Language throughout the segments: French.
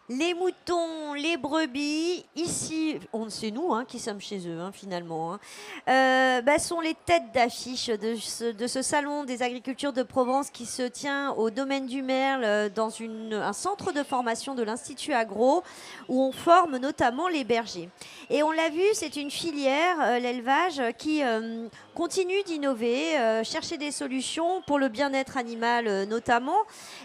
Les moutons, les brebis, ici, c'est nous qui sommes chez eux finalement, sont les têtes d'affiche de ce salon des agricultures de Provence qui se tient au domaine du Merle dans un centre de formation de l'Institut Agro où on forme notamment les bergers. Et on l'a vu, c'est une filière, l'élevage, qui continue d'innover, chercher des solutions pour le bien-être animal notamment.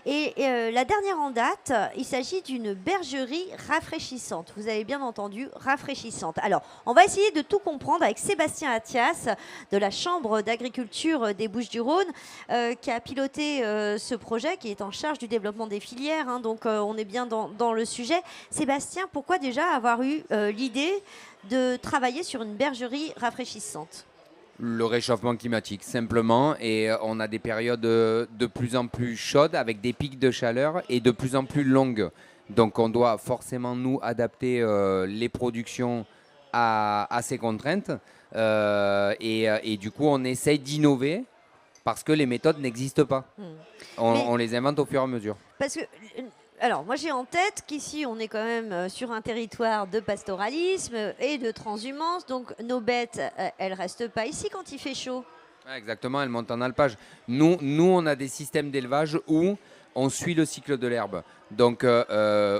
Et la dernière en date, il s'agit d'une bergerie rafraîchissante. Vous avez bien entendu, rafraîchissante. Alors, on va essayer de tout comprendre avec Sébastien Attias de la Chambre d'agriculture des Bouches-du-Rhône qui a piloté ce projet, qui est en charge du développement des filières. Donc, on est bien dans le sujet. Sébastien, pourquoi déjà avoir eu l'idée de travailler sur une bergerie rafraîchissante? Le réchauffement climatique, simplement. Et on a des périodes de plus en plus chaudes avec des pics de chaleur et de plus en plus longues. Donc on doit forcément, nous, adapter les productions à ces contraintes. Et du coup, on essaye d'innover parce que les méthodes n'existent pas. On les invente au fur et à mesure. Parce que, alors, moi j'ai en tête qu'ici on est quand même sur un territoire de pastoralisme et de transhumance, donc nos bêtes, elles restent pas ici quand il fait chaud. Ouais, exactement, elles montent en alpage. Nous, on a des systèmes d'élevage où on suit le cycle de l'herbe. Donc,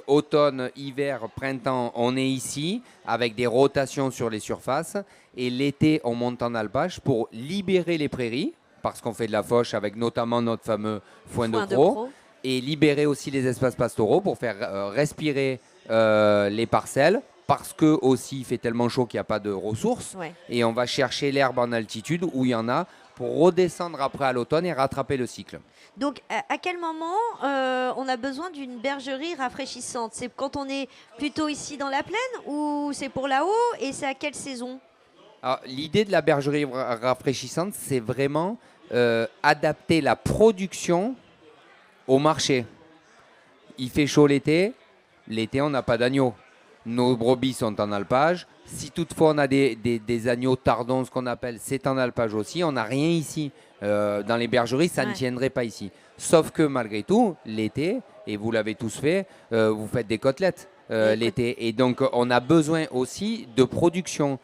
automne, hiver, printemps, on est ici avec des rotations sur les surfaces. Et l'été, on monte en alpage pour libérer les prairies, parce qu'on fait de la fauche avec notamment notre fameux foin de croc. Et libérer aussi les espaces pastoraux pour faire respirer les parcelles, parce que aussi il fait tellement chaud qu'il n'y a pas de ressources. Ouais. Et on va chercher l'herbe en altitude où il y en a pour redescendre après à l'automne et rattraper le cycle. Donc, à quel moment on a besoin d'une bergerie rafraîchissante? C'est quand on est plutôt ici dans la plaine ou c'est pour là-haut? Et c'est à quelle saison? Alors, l'idée de la bergerie rafraîchissante, c'est vraiment adapter la production au marché. Il fait chaud l'été, on n'a pas d'agneaux. Nos brebis sont en alpage. Si toutefois on a des agneaux tardons, ce qu'on appelle, c'est en alpage aussi. On n'a rien ici. Dans les bergeries, ça ne tiendrait pas ici. Sauf que malgré tout, l'été, et vous l'avez tous fait, vous faites des côtelettes l'été. Et donc on a besoin aussi de production.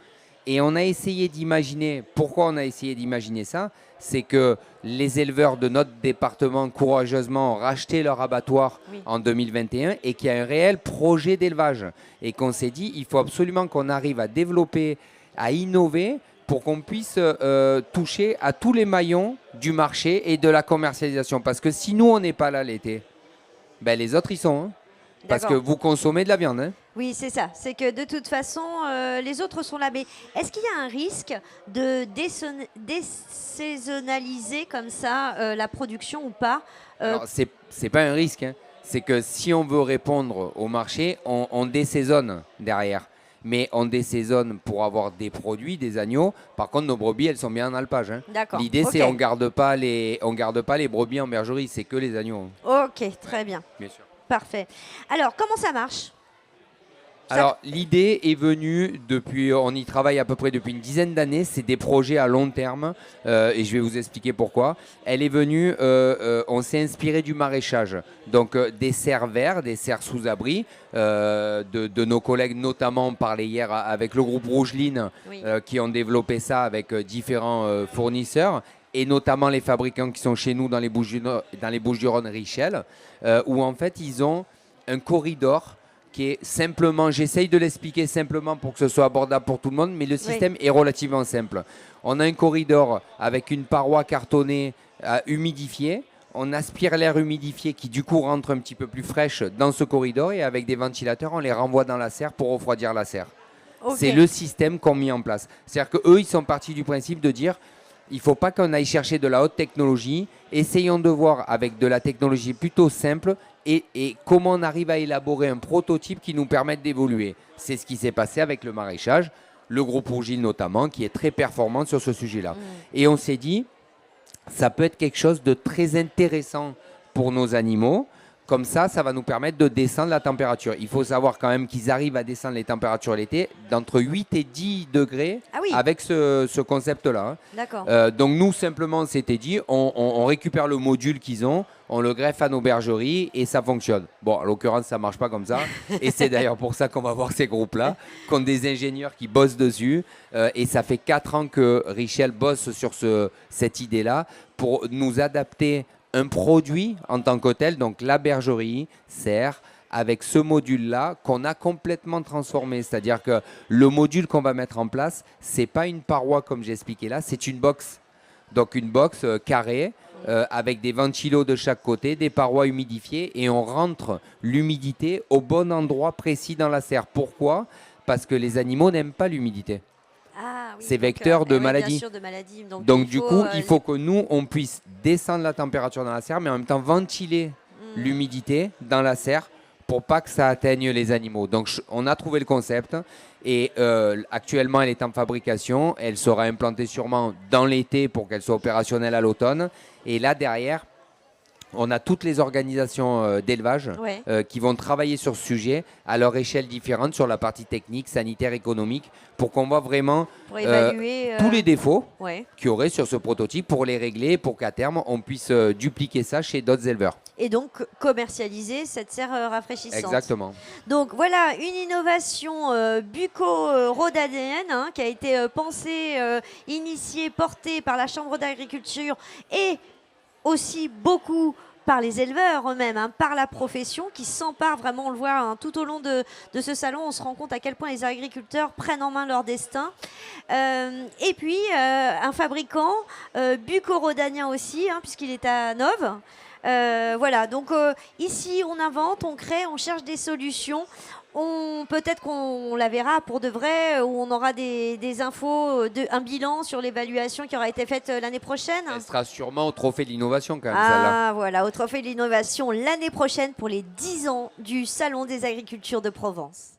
Et on a essayé d'imaginer, pourquoi on a essayé d'imaginer ça? C'est que les éleveurs de notre département, courageusement, ont racheté leur abattoir en 2021 et qu'il y a un réel projet d'élevage. Et qu'on s'est dit, il faut absolument qu'on arrive à développer, à innover pour qu'on puisse toucher à tous les maillons du marché et de la commercialisation. Parce que si nous, on n'est pas là l'été, ben les autres, y sont. Parce que vous consommez de la viande. Oui, c'est ça. C'est que de toute façon, les autres sont là. Mais est-ce qu'il y a un risque de désaisonnaliser comme ça la production ou pas? Alors, c'est pas un risque. C'est que si on veut répondre au marché, on désaisonne derrière. Mais on désaisonne pour avoir des produits, des agneaux. Par contre, nos brebis, elles sont bien en alpage. L'idée, c'est on garde pas les brebis en bergerie, c'est que les agneaux. Ok, très bien. Bien sûr. Parfait. Alors, comment ça marche? Alors, l'idée est venue depuis, on y travaille à peu près depuis une dizaine d'années, c'est des projets à long terme et je vais vous expliquer pourquoi. Elle est venue, on s'est inspiré du maraîchage, donc des serres verts, des serres sous abri, de nos collègues, notamment on parlait hier avec le groupe Rougeline qui ont développé ça avec différents fournisseurs et notamment les fabricants qui sont chez nous dans les Bouches-du-Rhône, Richel, où en fait ils ont un corridor qui est simplement, j'essaye de l'expliquer simplement pour que ce soit abordable pour tout le monde, mais le système est relativement simple. On a un corridor avec une paroi cartonnée humidifiée. On aspire l'air humidifié qui du coup rentre un petit peu plus fraîche dans ce corridor et avec des ventilateurs, on les renvoie dans la serre pour refroidir la serre. C'est le système qu'on a mis en place. C'est-à-dire qu'eux, ils sont partis du principe de dire il ne faut pas qu'on aille chercher de la haute technologie. Essayons de voir avec de la technologie plutôt simple et comment on arrive à élaborer un prototype qui nous permette d'évoluer. C'est ce qui s'est passé avec le maraîchage, le groupe Rougeline notamment, qui est très performant sur ce sujet-là. Et on s'est dit, ça peut être quelque chose de très intéressant pour nos animaux, Comme ça va nous permettre de descendre la température. Il faut savoir quand même qu'ils arrivent à descendre les températures l'été d'entre 8 et 10 degrés avec ce concept-là. Hein. D'accord. Donc nous, simplement, on s'était dit, on récupère le module qu'ils ont, on le greffe à nos bergeries et ça fonctionne. Bon, en l'occurrence, ça ne marche pas comme ça. Et c'est d'ailleurs pour ça qu'on va voir ces groupes-là, qui ont des ingénieurs qui bossent dessus. Et ça fait 4 ans que Richel bosse sur cette idée-là pour nous adapter un produit en tant que tel, donc la bergerie sert avec ce module-là qu'on a complètement transformé. C'est-à-dire que le module qu'on va mettre en place, ce n'est pas une paroi comme j'ai expliqué là, c'est une box. Donc une box carrée avec des ventilos de chaque côté, des parois humidifiées et on rentre l'humidité au bon endroit précis dans la serre. Pourquoi ? Parce que les animaux n'aiment pas l'humidité. C'est vecteur de maladies. Bien sûr, de maladies. Donc du coup, il faut que nous, on puisse descendre la température dans la serre, mais en même temps ventiler l'humidité dans la serre pour pas que ça atteigne les animaux. Donc on a trouvé le concept et actuellement, elle est en fabrication. Elle sera implantée sûrement dans l'été pour qu'elle soit opérationnelle à l'automne. Et là, derrière, on a toutes les organisations d'élevage qui vont travailler sur ce sujet à leur échelle différente sur la partie technique, sanitaire, économique, pour qu'on voit vraiment tous les défauts qu'il y aurait sur ce prototype pour les régler, pour qu'à terme, on puisse dupliquer ça chez d'autres éleveurs. Et donc commercialiser cette serre rafraîchissante. Exactement. Donc voilà, une innovation bucco-rhodanienne qui a été pensée, initiée, portée par la Chambre d'agriculture et aussi beaucoup par les éleveurs eux-mêmes, par la profession qui s'empare vraiment, on le voit tout au long de ce salon, on se rend compte à quel point les agriculteurs prennent en main leur destin. Et puis un fabricant bucco-rhodanien aussi, puisqu'il est à Nove. Voilà, donc ici on invente, on crée, on cherche des solutions. Peut-être qu'on la verra pour de vrai, où on aura des infos, un bilan sur l'évaluation qui aura été faite l'année prochaine. Elle sera sûrement au Trophée de l'innovation quand même, celle-là. Ah voilà, au Trophée de l'innovation l'année prochaine pour les 10 ans du Salon des agricultures de Provence.